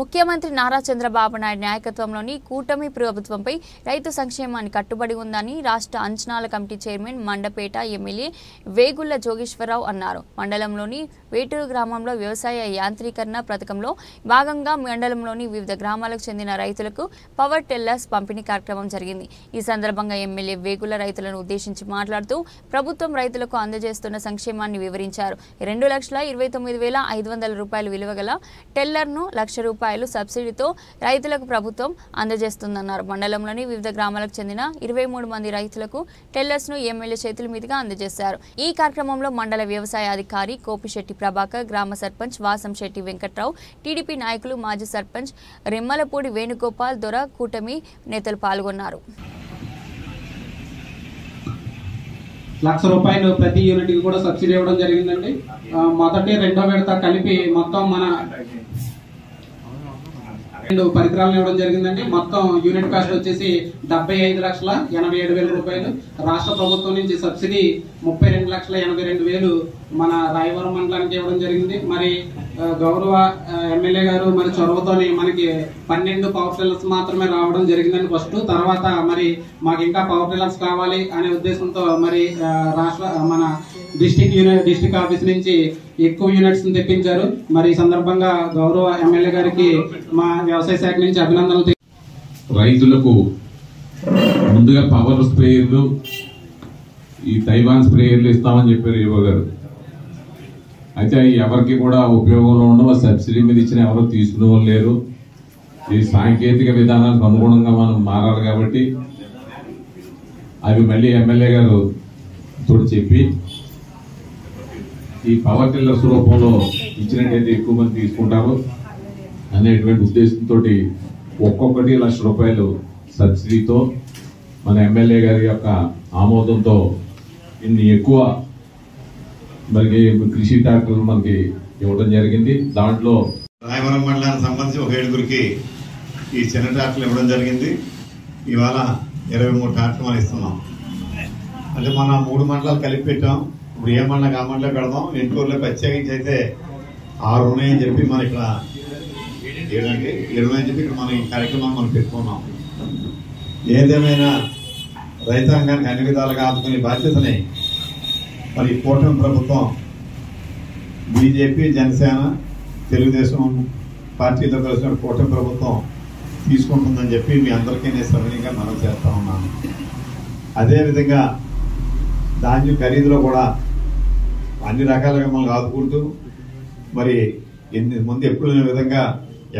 ముఖ్యమంత్రి నారా చంద్రబాబు నాయుడు నాయకత్వంలోని కూటమి ప్రభుత్వంపై రైతు సంక్షేమాన్ని కట్టుబడి ఉందని రాష్ట్ర అంచనాల committee chairman Mandapeta MLA Vegulla Jogeswara Rao అన్నారు. మండలంలోని వేటూరు గ్రామంలో వ్యవసాయ యాంత్రీకరణ పథకంలో భాగంగా మండలంలోని వివిధ గ్రామాలకు చెందిన రైతులకు పవర్ టిల్లర్స్ పంపిణీ కార్యక్రమం జరిగింది. ఈ సందర్భంగా ఎమ్మెల్యే వేగుళ్ల రైతులను ఉద్దేశించి మాట్లాడుతూ ప్రభుత్వం రైతులకు అందజేస్తున్న సంక్షేమాన్ని వివరించారు. 2,29,500 రూపాయల విలువగల టెల్లర్ను ₹1,00,000 సబ్సిడీతో రైతులకు ప్రభుత్వం అందజేస్తుందన్నారు. మండలంలోని వివిధ గ్రామాలకు చెందిన 23 మంది రైతులకు టెల్లర్స్ ను ఎమ్మెల్యే చేతుల మీదుగా అందజేశారు. ఈ కార్యక్రమంలో మండల వ్యవసాయ అధికారి కోపిశెట్టి ప్రభాకర్, గ్రామ సర్పంచ్ వాసంశెట్టి వెంకట్రావు, టీడీపీ నాయకులు, మాజీ సర్పంచ్ రెమ్మలపూడి వేణుగోపాల్, దొర, కూటమి నేతలు పాల్గొన్నారు. ₹1,00,000 ప్రతి యూనిట్ కి కూడా సబ్సిడీ ఇవ్వడం జరిగిందండి. మొదటి రెండో విడత కలిపి మొత్తం మన 2 పరికరాలను ఇవ్వడం జరిగిందండి. మొత్తం యూనిట్ కాస్ట్ వచ్చేసి ₹75,87,000 రూపాయలు. రాష్ట్ర ప్రభుత్వం నుంచి సబ్సిడీ ₹32,82,000 మన రాయవరం మండలానికి ఇవ్వడం జరిగింది. మరి గౌరవ ఎమ్మెల్యే గారు మరి చొరవతోని మనకి 12 పవర్ టిల్లర్స్ మాత్రమే రావడం జరిగిందని ఫస్ట్. తర్వాత మరి మాకు ఇంకా పవర్ టిల్లర్స్ కావాలి అనే ఉద్దేశంతో మరి మన డిస్ట్రిక్ట్ ఆఫీస్ నుంచి ఎక్కువ యూనిట్స్ తెప్పించారు. మరి ఈ సందర్భంగా గౌరవ ఎమ్మెల్యే గారికి మా వ్యవసాయ శాఖ నుంచి అభినందనలు. రైతులకు ముందుగా పవర్ స్ప్రేయర్లు, ఈ తైవాన్ స్ప్రేయర్లు ఇస్తామని చెప్పారు ఈవో గారు. అయితే ఎవరికి కూడా ఉపయోగంలో ఉండవు. సబ్సిడీ మీద ఇచ్చిన ఎవరు తీసుకునే వాళ్ళు లేరు. ఈ సాంకేతిక విధానాలకు అనుగుణంగా మనం మారాలి కాబట్టి అవి మళ్ళీ ఎమ్మెల్యే గారు తోడు చెప్పి ఈ పవర్ టిల్లర్స్ రూపంలో ఇచ్చినట్టయితే ఎక్కువ మంది తీసుకుంటారు అనేటువంటి ఉద్దేశంతో ఒక్కొక్కటి ₹1,00,000 సబ్సిడీతో మన ఎమ్మెల్యే గారి యొక్క ఆమోదంతో ఇన్ని ఎక్కువ మనకి కృషి ట్రాక్టర్లు మనకి ఇవ్వడం జరిగింది. దాంట్లో రాయవరం మండలానికి సంబంధించి ఒక 7గురికి ఈ చిన్న ట్రాక్టర్లు ఇవ్వడం జరిగింది. ఇవాళ 23 ట్రాక్టర్లు మనం ఇస్తున్నాం. అంటే మనం 3 మండలాలు కలిపి పెట్టాం. ఇప్పుడు ఏ మండలం ఆ మండలం పెడదాం. ఇంటూరులో ప్రత్యేకించి అయితే 6 ఉన్నాయని చెప్పి మనం ఇక్కడ 7 అని చెప్పి ఇక్కడ మనం ఈ కార్యక్రమాన్ని మనం పెట్టుకున్నాం. ఏదేమైనా రైతాంగానికి అన్ని విధాలుగా ఆదుకునే బాధ్యతని మరి కూటమి ప్రభుత్వం బీజేపీ, జనసేన, తెలుగుదేశం పార్టీతో కలిసిన కూటమి ప్రభుత్వం తీసుకుంటుందని చెప్పి మీ అందరికీ నేను సవినీయంగా మనం చేస్తా ఉన్నాను. అదేవిధంగా ధాన్యం ఖరీదులో కూడా అన్ని రకాలుగా మనకు ఆదుకుంటూ మరి ముందు ఎప్పుడు లేని విధంగా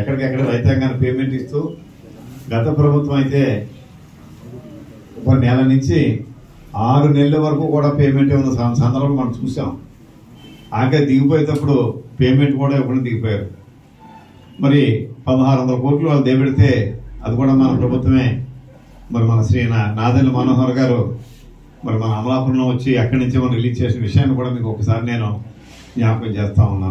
ఎక్కడికెక్కడ రైతాంగాన్ని పేమెంట్ ఇస్తూ, గత ప్రభుత్వం అయితే ఒక నెల నుంచి 6 నెలల వరకు కూడా పేమెంట్ ఉన్న సందర్భం మనం చూసాం. ఆఖరి దిగిపోయేటప్పుడు పేమెంట్ కూడా ఇవ్వడం దిగిపోయారు. మరి 1,600 కోట్లు వాళ్ళు దేబెడితే అది కూడా మన ప్రభుత్వమే మరి మన శ్రీ నాదెండ్ల మనోహర్ గారు మరి మన అమలాపురంలో వచ్చి అక్కడి నుంచి మనం రిలీజ్ చేసిన విషయాన్ని కూడా మీకు ఒకసారి నేను జ్ఞాపకం చేస్తా ఉన్నాను.